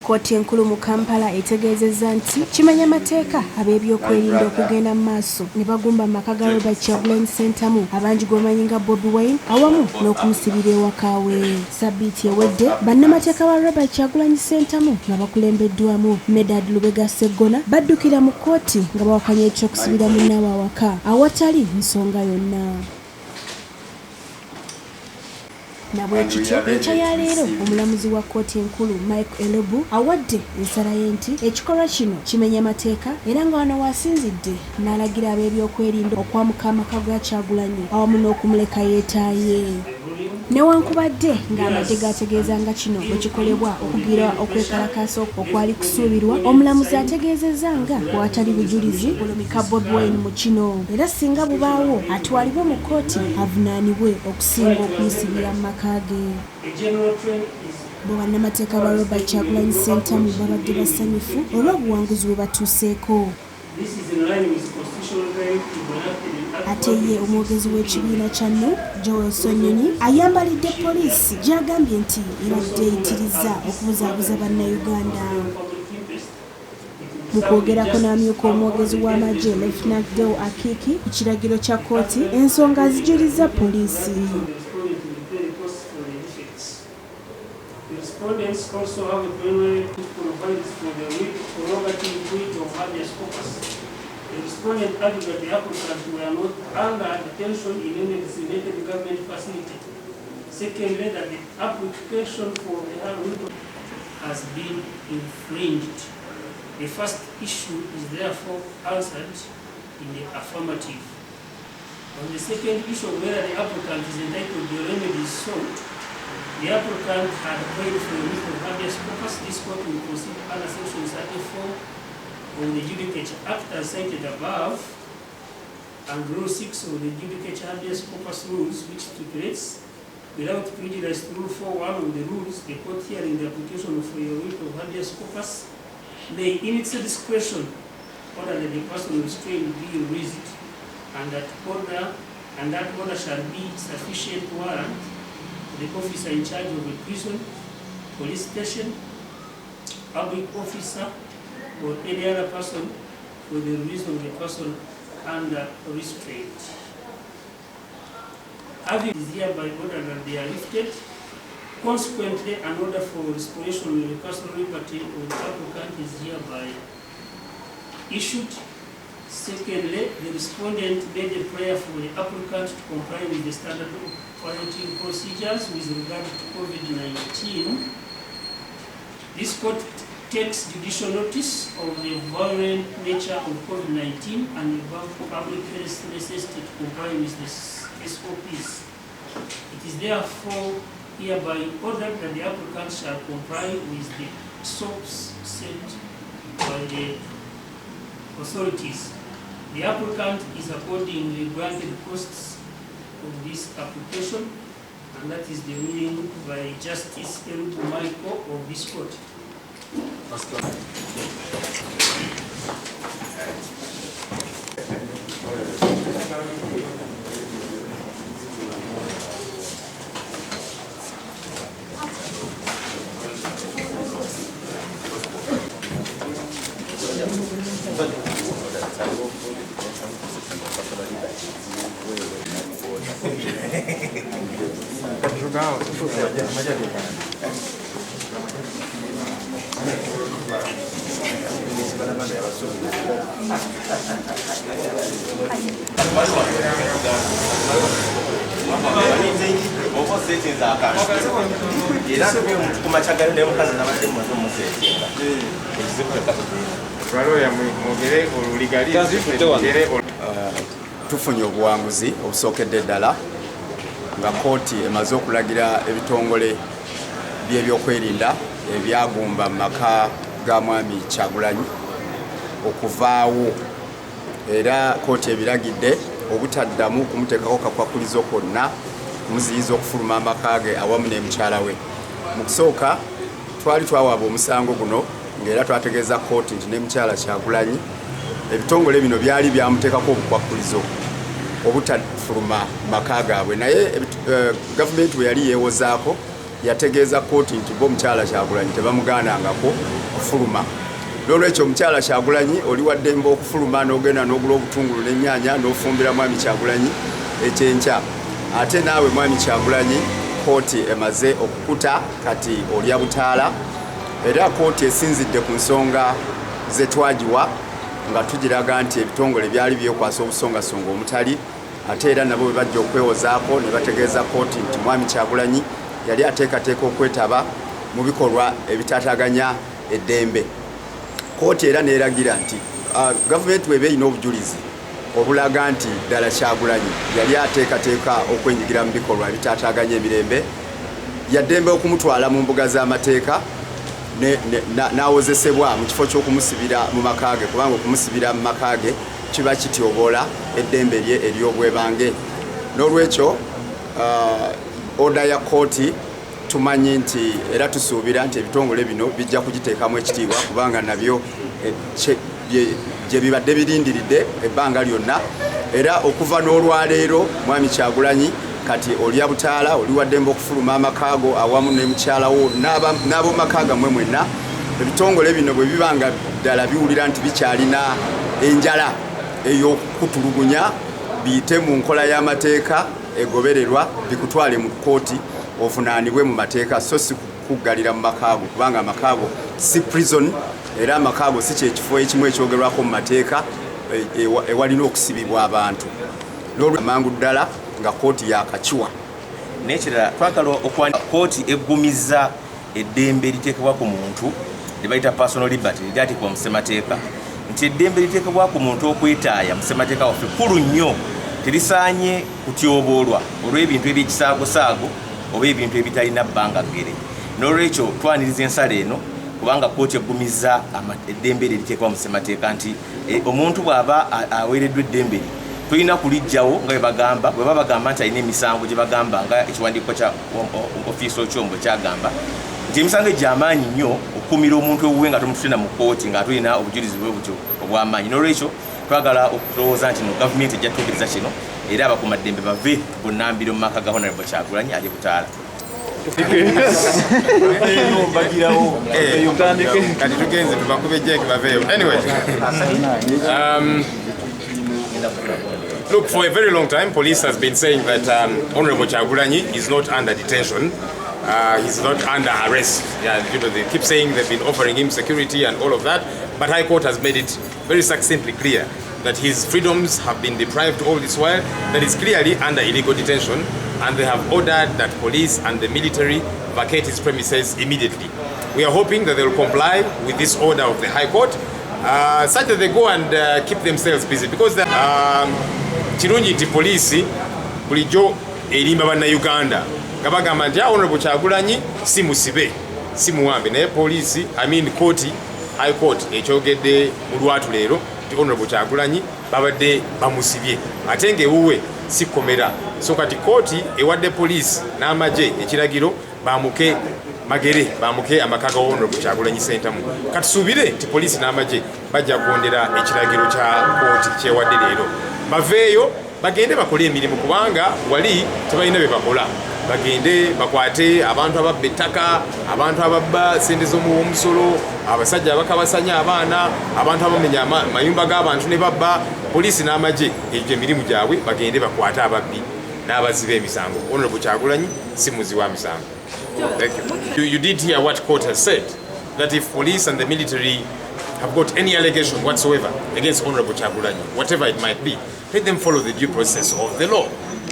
Kkooti enkulu mu Kampala etegeezezza nti kimenya mateeka ab'ebyokwerinda okugenda mu maaso ne bagumba amaka ga Robert Kyagulanyi Ssentamu abangi gwemanyi nga Bobi Wine awamu n'okumusibira ewaka we. Sabbiiti ewedde bannamateeka ba Robert Kyagulanyi Ssentamu nga bakulembeddwamu Medard Lubega Sseggona baddukira mu kkooti nga bawakanya eky'okusibira munnaabwe awaka awatali nsonga yonna. Nabwekityo enkya ya leero omulamuzi wa kkooti enkulu Mike Elobu awadde ensala ye nti ekikolwa kino kimenya mateeka era nga wano waasinzidde n'alagira ab'ebyokwerinda okwamuka amaka ga Kyagulanyi awamu n'okumuleka yeetaaye. Newankubadde ng'amadde gategeeza nga kino bwe kikolebwa okugira okwekalakaasa okwali kusuubirwa, omulamuzi ategeezezza nga bw'atali bujulizi bulumika Bobi Wine mu kino era singa bubaawo atwalibwe mu kkooti avunaanibwe okusinga okumusibira mu maka ge. Bwe bannamateeka ba Robert Kyagulanyi Ssentamu babadde basanyufu olw'obuwanguzi bwe batuuseeko. Ate ye omwogezi w'ekibiina kya NU Joel Sonyonyi ayambalidde poliisi gy'agambye nti ebadde eyitiriza okubuzaabuza bannayuganda. Mu kwogerako n'amyuka omwogezi w'amagye Lieutenant Deo Akiki ku kiragiro kya kkooti ensonga azijuliza poliisi. Respondents also have a plenary to provide for the prerogative right of habeas corpus. The respondent argued that the applicants were not under detention in any designated government facility. Secondly, that the application for the writ has been infringed. The first issue is therefore answered in the affirmative. On the second issue, whether the applicant is entitled to the remedies sought, the applicant had paid for the writ of habeas corpus. This court will proceed under section 34 of the Judicature Act as cited above, and Rule 6 of the Judicature Habeas Corpus Rules, which stipulates, without prejudice to Rule 4.1 of the rules, the court hearing the application for your writ of habeas corpus may, in its discretion, order that the person restrained be released, and that order shall be sufficient warrant the officer in charge of a prison, police station, public officer, or any other person for the release of the person under restraint. Having is hereby ordered that they are lifted. Consequently, an order for restoration of the personal liberty of the applicant is hereby issued. Secondly, the respondent made a prayer for the applicant to comply with the standard operating procedures with regard to COVID-19. This court takes judicial notice of the violent nature of COVID-19 and the public health necessity to comply with the SOPs. It is therefore hereby ordered that the applicant shall comply with the SOPs set by the authorities. The applicant is accordingly granted costs of this application, and that is the ruling by Justice Elubu Michael of this court. Tufunye obuwanguzi obusookedde ddala nga kkooti emaze okulagira ebitongole by'ebyokwerinda ebyagumba mu maka ga mwami Kyagulanyi okuvaawo, era kkooti ebiragidde obutaddamu kumuteekako kakwakulizo konna kumuziyiza okufuluma amaka ge awamu ne mukyala we. Mu kusooka twali twawaaba omusango guno ng'era twategeeza kkooti nti ne mukyala Kyagulanyi ebitongole bino byali byamuteekako obukwakulizo obutafuluma maka gaabwe, naye gavumenti we yali yeewozaako yategeeza kkooti nti bo omukyala Kyagulanyi tebamugaanangako kufuluma. N'olwekyo omukyala Kyagulanyi oli wa ddembe okufuluma n'ogenda n'ogula obutungulu n'ennyaanya n'ofumbira mwami Kyagulanyi ekyenkya. Ate naawe mwami Kyagulanyi kkooti emaze okukuta kati olya butaala, era kkooti esinzidde ku nsonga ze twagiwa nga tugiraga nti ebitongole byali byekwasa obusongasonga omutali, ate era nabo bwe bajja okwewozaako ne bategeeza kkooti nti mwami Kyagulanyi yali ateekateeka okwetaba mu bikolwa ebitaataganya eddembe. Kkooti era neeragira nti gavumenti weba erina obujulizi obulaga nti ddala Kyagulanyi yali ateekateeka okwenyigira mu bikolwa ebitaataganya emirembe, yaddembe okumutwala mu mbuga z'amateeka n'awozesebwa mu kifo ky'okumusibira mu maka ge, kubanga okumusibira mu maka ge kiba kityoboola eddembe lye ery'obwebange. N'olwekyo oda ya kkooti tumanyi nti era tusuubira nti ebitongole bino bijja kugiteekamu ekitiibwa, kubanga nabyo gye bibadde birindiridde ebbanga lyonna. Era okuva n'olwaleero mwami Kyagulanyi kati olya butaala, oli wa ddembe okufuluma amakaago awamu ne mukyalawo n'ab'omu maka gammwe mwenna. Ebitongole bino bwe biba nga ddala biwulira nti bikyalina enjala ey'okutulugunya, biyite mu nkola y'amateeka egobererwa, bikutwale mu kkooti ovunaanibwe mu mateeka, so si kuggalira mu makaago, kubanga amakaago si prison, era amakaago si kyekifo ekimu ekyogerwako mu mateeka ewalina okusibibwa abantu. N'olwamangu ddala nga kkooti yakakiwa. N'ekirala twagala okuwandika kkooti eggumiza eddembe eriteekebwa ku muntu lye bayita personal liberty eryateekebwa mu ssemateeka, nti eddembe eriteekebwa ku muntu okwetaaya mu ssemateeka waffe kkulu nnyo, terisaanye kutyoboolwa olw'ebintu eby'ekisaagosaago oba ebintu ebitalina bbanga ggere. N'olwekyo twaniriza ensala eno, kubanga kkooti eggumiza eddembe eryo eriteekebwa mu ssemateeka nti omuntu bw'aba aweereddwa eddembe lye tulina kulijjawo nga bwe bagamba nti alina emisango gye bagamba nga ekiwandiiko kya ofiisi Okyombo kyagamba nti emisango egy'amaanyi nnyo okukumira omuntu ewuwe nga tomututena mu kkooti nga tulina obujulizi bwe butyo obw'amaanyi. N'olwekyo twagala okulowooza nti no gavumenti ejja tutegereza kino, era abakuumaddembe bave bunnambiro mu maka ga Honorable Kyagulanyi ali butaala. Kati tugenze tubakube jeki baveyo. Anyway, look, for a very long time, police has been saying that Honorable Kyagulanyi is not under detention. He's not under arrest. Yeah, you know, they keep saying they've been offering him security and all of that, but High Court has made it very succinctly clear that his freedoms have been deprived all this while, that he's clearly under illegal detention, and they have ordered that police and the military vacate his premises immediately. We are hoping that they will comply with this order of the High Court, such that they go and keep themselves busy, because the kirungi nti poliisi bulijjo erimba bannayuganda nga bagamba nti Honorable Kyagulanyi si musibe si muwambe, naye poliisi kooti High Court ekyogedde mu lwatu leero nti Honorable Kyagulanyi babadde bamusibye ate ng'ewuwe si komera. So kati kooti ewadde poliisi n'amagye ekiragiro bamuke magere, bamuke amaka ga Honorable Kyagulanyi Ssentamu. Katusuubire nti poliisi n'amagye bajja kwondera ekiragiro kya kooti kyewadde leero, baveeyo bagende bakole emirimu, kubanga wali tebalina bye bakola. Bagende bakwate abantu ababba ettaka, abantu ababba sente z'omusolo, abasajja abakabasanya abaana, abantu abamenya mayumba g'abantu ne babba. Poliisi n'amagye egyo emirimu gyabwe, bagende bakwate ababbi n'abaziba emisango. Honorable Kyagulanyi si muzi wa misango. Thank you. You did hear what court has said, that if police and the military have got any allegation whatsoever against Honorable Kyagulanyi, whatever it might be, let them follow the due process of the law.